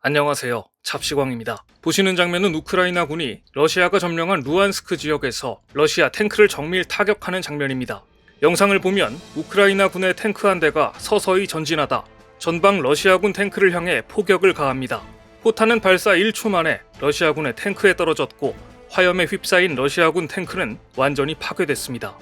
안녕하세요. 잡시광입니다. 보시는 장면은 우크라이나군이 러시아가 점령한 루안스크 지역에서 러시아 탱크를 정밀 타격하는 장면입니다. 영상을 보면 우크라이나군의 탱크 한 대가 서서히 전진하다 전방 러시아군 탱크를 향해 포격을 가합니다. 포탄은 발사 1초 만에 러시아군의 탱크에 떨어졌고 화염에 휩싸인 러시아군 탱크는 완전히 파괴됐습니다.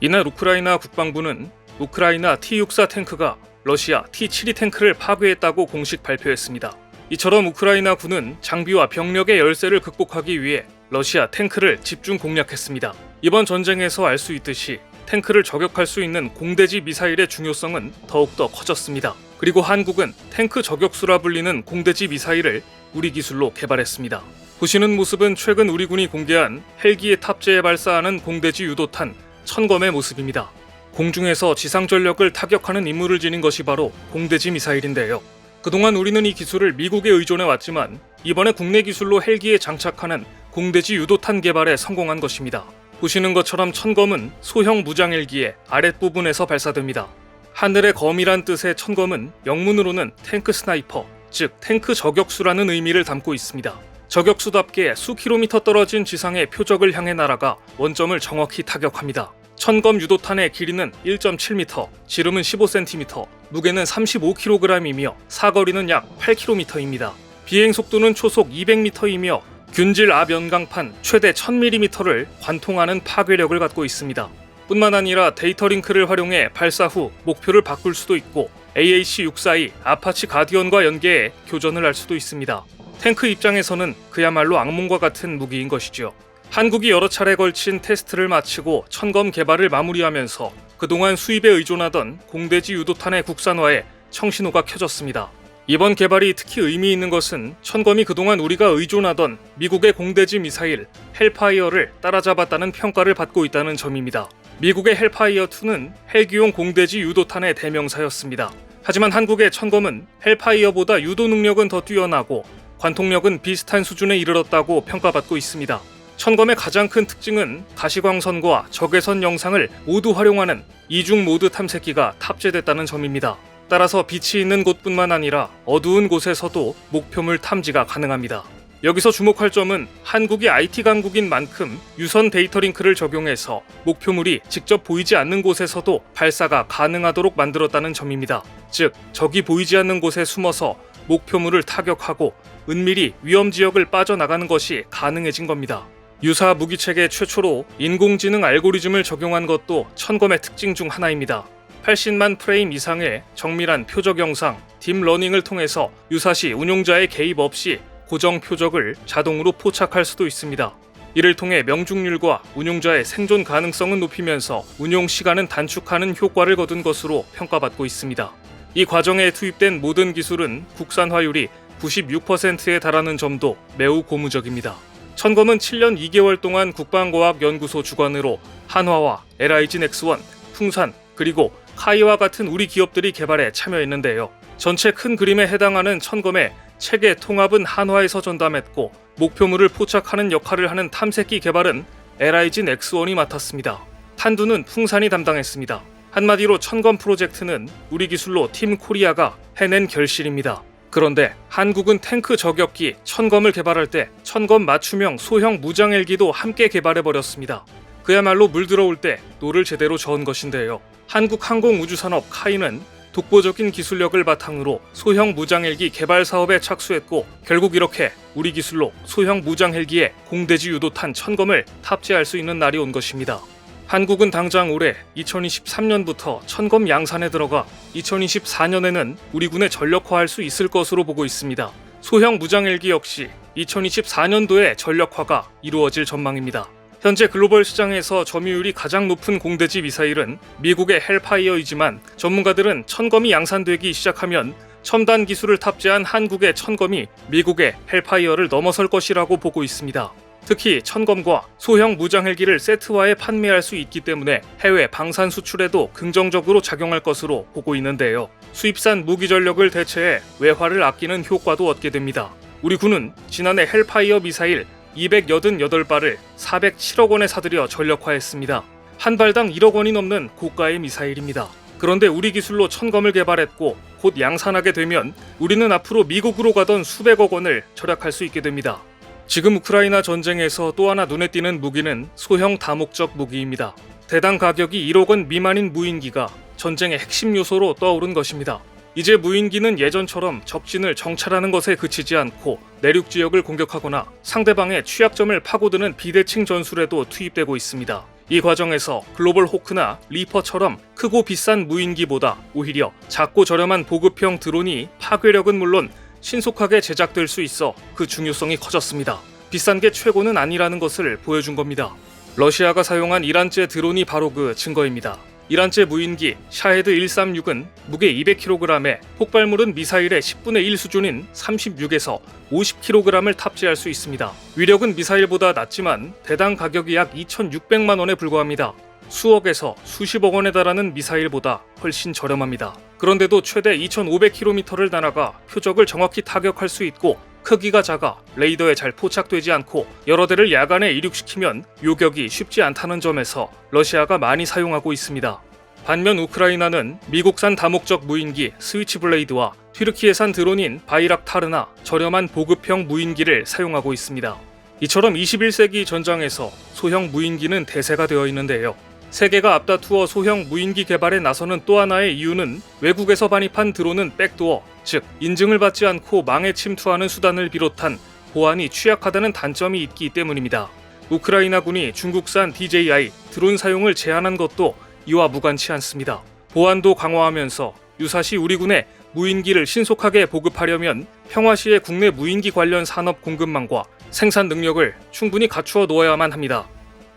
이날 우크라이나 국방부는 우크라이나 T-64 탱크가 러시아 T-72 탱크를 파괴했다고 공식 발표했습니다. 이처럼 우크라이나 군은 장비와 병력의 열세를 극복하기 위해 러시아 탱크를 집중 공략했습니다. 이번 전쟁에서 알 수 있듯이 탱크를 저격할 수 있는 공대지 미사일의 중요성은 더욱더 커졌습니다. 그리고 한국은 탱크 저격수라 불리는 공대지 미사일을 우리 기술로 개발했습니다. 보시는 모습은 최근 우리 군이 공개한 헬기에 탑재해 발사하는 공대지 유도탄 천검의 모습입니다. 공중에서 지상 전력을 타격하는 임무를 지닌 것이 바로 공대지 미사일인데요. 그동안 우리는 이 기술을 미국에 의존해 왔지만 이번에 국내 기술로 헬기에 장착하는 공대지 유도탄 개발에 성공한 것입니다. 보시는 것처럼 천검은 소형 무장 헬기의 아랫부분에서 발사됩니다. 하늘의 검이란 뜻의 천검은 영문으로는 탱크 스나이퍼, 즉 탱크 저격수라는 의미를 담고 있습니다. 저격수답게 수 킬로미터 떨어진 지상의 표적을 향해 날아가 원점을 정확히 타격합니다. 천검 유도탄의 길이는 1.7m, 지름은 15cm, 무게는 35kg이며 사거리는 약 8km입니다. 비행 속도는 초속 200m이며 균질 앞 연강판 최대 1000mm를 관통하는 파괴력을 갖고 있습니다. 뿐만 아니라 데이터 링크를 활용해 발사 후 목표를 바꿀 수도 있고 AH-642 아파치 가디언과 연계해 교전을 할 수도 있습니다. 탱크 입장에서는 그야말로 악몽과 같은 무기인 것이죠. 한국이 여러 차례 걸친 테스트를 마치고 천검 개발을 마무리하면서 그동안 수입에 의존하던 공대지 유도탄의 국산화에 청신호가 켜졌습니다. 이번 개발이 특히 의미 있는 것은 천검이 그동안 우리가 의존하던 미국의 공대지 미사일 헬파이어를 따라잡았다는 평가를 받고 있다는 점입니다. 미국의 헬파이어2는 헬기용 공대지 유도탄의 대명사였습니다. 하지만 한국의 천검은 헬파이어보다 유도 능력은 더 뛰어나고 관통력은 비슷한 수준에 이르렀다고 평가받고 있습니다. 천검의 가장 큰 특징은 가시광선과 적외선 영상을 모두 활용하는 이중 모드 탐색기가 탑재됐다는 점입니다. 따라서 빛이 있는 곳뿐만 아니라 어두운 곳에서도 목표물 탐지가 가능합니다. 여기서 주목할 점은 한국이 IT 강국인 만큼 유선 데이터 링크를 적용해서 목표물이 직접 보이지 않는 곳에서도 발사가 가능하도록 만들었다는 점입니다. 즉, 적이 보이지 않는 곳에 숨어서 목표물을 타격하고 은밀히 위험 지역을 빠져나가는 것이 가능해진 겁니다. 유사 무기체계 최초로 인공지능 알고리즘을 적용한 것도 천검의 특징 중 하나입니다. 80만 프레임 이상의 정밀한 표적 영상, 딥러닝을 통해서 유사시 운용자의 개입 없이 고정 표적을 자동으로 포착할 수도 있습니다. 이를 통해 명중률과 운용자의 생존 가능성은 높이면서 운용 시간은 단축하는 효과를 거둔 것으로 평가받고 있습니다. 이 과정에 투입된 모든 기술은 국산화율이 96%에 달하는 점도 매우 고무적입니다. 천검은 7년 2개월 동안 국방과학연구소 주관으로 한화와 LIG 넥스원, 풍산, 그리고 카이와 같은 우리 기업들이 개발에 참여했는데요. 전체 큰 그림에 해당하는 천검의 체계 통합은 한화에서 전담했고 목표물을 포착하는 역할을 하는 탐색기 개발은 LIG 넥스원이 맡았습니다. 탄두는 풍산이 담당했습니다. 한마디로 천검 프로젝트는 우리 기술로 팀 코리아가 해낸 결실입니다. 그런데 한국은 탱크 저격기 천검을 개발할 때 천검 맞춤형 소형 무장 헬기도 함께 개발해버렸습니다. 그야말로 물 들어올 때 노를 제대로 저은 것인데요. 한국항공우주산업 카이는 독보적인 기술력을 바탕으로 소형 무장 헬기 개발 사업에 착수했고 결국 이렇게 우리 기술로 소형 무장 헬기에 공대지 유도탄 천검을 탑재할 수 있는 날이 온 것입니다. 한국은 당장 올해 2023년부터 천검 양산에 들어가 2024년에는 우리 군에 전력화할 수 있을 것으로 보고 있습니다. 소형 무장 헬기 역시 2024년도에 전력화가 이루어질 전망입니다. 현재 글로벌 시장에서 점유율이 가장 높은 공대지 미사일은 미국의 헬파이어이지만 전문가들은 천검이 양산되기 시작하면 첨단 기술을 탑재한 한국의 천검이 미국의 헬파이어를 넘어설 것이라고 보고 있습니다. 특히 천검과 소형 무장 헬기를 세트화해 판매할 수 있기 때문에 해외 방산 수출에도 긍정적으로 작용할 것으로 보고 있는데요. 수입산 무기 전력을 대체해 외화를 아끼는 효과도 얻게 됩니다. 우리 군은 지난해 헬파이어 미사일 288발을 407억 원에 사들여 전력화했습니다. 한 발당 1억 원이 넘는 고가의 미사일입니다. 그런데 우리 기술로 천검을 개발했고 곧 양산하게 되면 우리는 앞으로 미국으로 가던 수백억 원을 절약할 수 있게 됩니다. 지금 우크라이나 전쟁에서 또 하나 눈에 띄는 무기는 소형 다목적 무기입니다. 대당 가격이 1억 원 미만인 무인기가 전쟁의 핵심 요소로 떠오른 것입니다. 이제 무인기는 예전처럼 적진을 정찰하는 것에 그치지 않고 내륙 지역을 공격하거나 상대방의 취약점을 파고드는 비대칭 전술에도 투입되고 있습니다. 이 과정에서 글로벌 호크나 리퍼처럼 크고 비싼 무인기보다 오히려 작고 저렴한 보급형 드론이 파괴력은 물론 신속하게 제작될 수 있어 그 중요성이 커졌습니다. 비싼 게 최고는 아니라는 것을 보여준 겁니다. 러시아가 사용한 이란제 드론이 바로 그 증거입니다. 이란제 무인기 샤헤드 136은 무게 200kg에 폭발물은 미사일의 10분의 1 수준인 36에서 50kg을 탑재할 수 있습니다. 위력은 미사일보다 낮지만 대당 가격이 약 2,600만 원에 불과합니다. 수억에서 수십억 원에 달하는 미사일보다 훨씬 저렴합니다. 그런데도 최대 2,500km를 날아가 표적을 정확히 타격할 수 있고 크기가 작아 레이더에 잘 포착되지 않고 여러 대를 야간에 이륙시키면 요격이 쉽지 않다는 점에서 러시아가 많이 사용하고 있습니다. 반면 우크라이나는 미국산 다목적 무인기 스위치블레이드와 튀르키예산 드론인 바이락타르나 저렴한 보급형 무인기를 사용하고 있습니다. 이처럼 21세기 전장에서 소형 무인기는 대세가 되어 있는데요. 세계가 앞다투어 소형 무인기 개발에 나서는 또 하나의 이유는 외국에서 반입한 드론은 백도어, 즉 인증을 받지 않고 망에 침투하는 수단을 비롯한 보안이 취약하다는 단점이 있기 때문입니다. 우크라이나군이 중국산 DJI 드론 사용을 제한한 것도 이와 무관치 않습니다. 보안도 강화하면서 유사시 우리 군에 무인기를 신속하게 보급하려면 평화시의 국내 무인기 관련 산업 공급망과 생산 능력을 충분히 갖추어 놓아야만 합니다.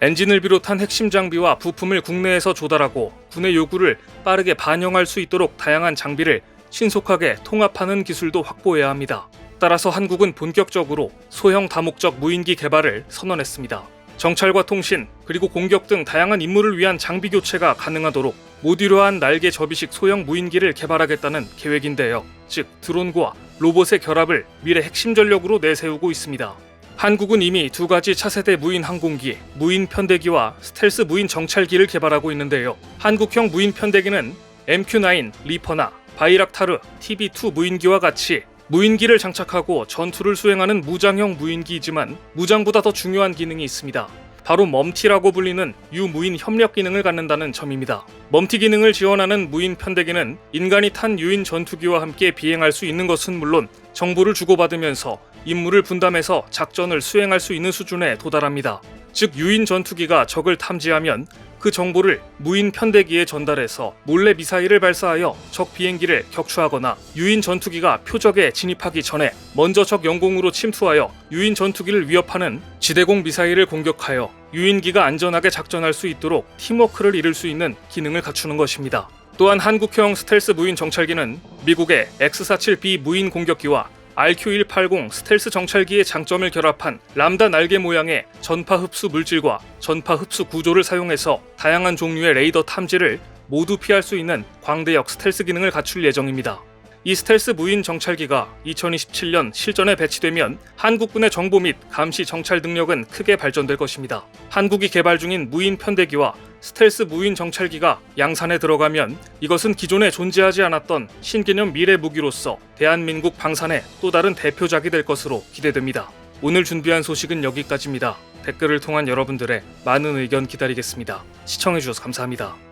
엔진을 비롯한 핵심 장비와 부품을 국내에서 조달하고 군의 요구를 빠르게 반영할 수 있도록 다양한 장비를 신속하게 통합하는 기술도 확보해야 합니다. 따라서 한국은 본격적으로 소형 다목적 무인기 개발을 선언했습니다. 정찰과 통신, 그리고 공격 등 다양한 임무를 위한 장비 교체가 가능하도록 모듈화한 날개 접이식 소형 무인기를 개발하겠다는 계획인데요. 즉 드론과 로봇의 결합을 미래 핵심 전력으로 내세우고 있습니다. 한국은 이미 두 가지 차세대 무인 항공기, 무인 편대기와 스텔스 무인 정찰기를 개발하고 있는데요. 한국형 무인 편대기는 MQ-9 리퍼나 바이락타르 TB2 무인기와 같이 무인기를 장착하고 전투를 수행하는 무장형 무인기이지만 무장보다 더 중요한 기능이 있습니다. 바로 멈티라고 불리는 유무인 협력 기능을 갖는다는 점입니다. 멈티 기능을 지원하는 무인 편대기는 인간이 탄 유인 전투기와 함께 비행할 수 있는 것은 물론 정보를 주고받으면서 임무를 분담해서 작전을 수행할 수 있는 수준에 도달합니다. 즉 유인 전투기가 적을 탐지하면 그 정보를 무인 편대기에 전달해서 몰래 미사일을 발사하여 적 비행기를 격추하거나 유인 전투기가 표적에 진입하기 전에 먼저 적 영공으로 침투하여 유인 전투기를 위협하는 지대공 미사일을 공격하여 유인기가 안전하게 작전할 수 있도록 팀워크를 이룰 수 있는 기능을 갖추는 것입니다. 또한 한국형 스텔스 무인 정찰기는 미국의 X-47B 무인 공격기와 RQ-180 스텔스 정찰기의 장점을 결합한 람다 날개 모양의 전파 흡수 물질과 전파 흡수 구조를 사용해서 다양한 종류의 레이더 탐지를 모두 피할 수 있는 광대역 스텔스 기능을 갖출 예정입니다. 이 스텔스 무인 정찰기가 2027년 실전에 배치되면 한국군의 정보 및 감시 정찰 능력은 크게 발전될 것입니다. 한국이 개발 중인 무인 편대기와 스텔스 무인 정찰기가 양산에 들어가면 이것은 기존에 존재하지 않았던 신개념 미래 무기로서 대한민국 방산의 또 다른 대표작이 될 것으로 기대됩니다. 오늘 준비한 소식은 여기까지입니다. 댓글을 통한 여러분들의 많은 의견 기다리겠습니다. 시청해주셔서 감사합니다.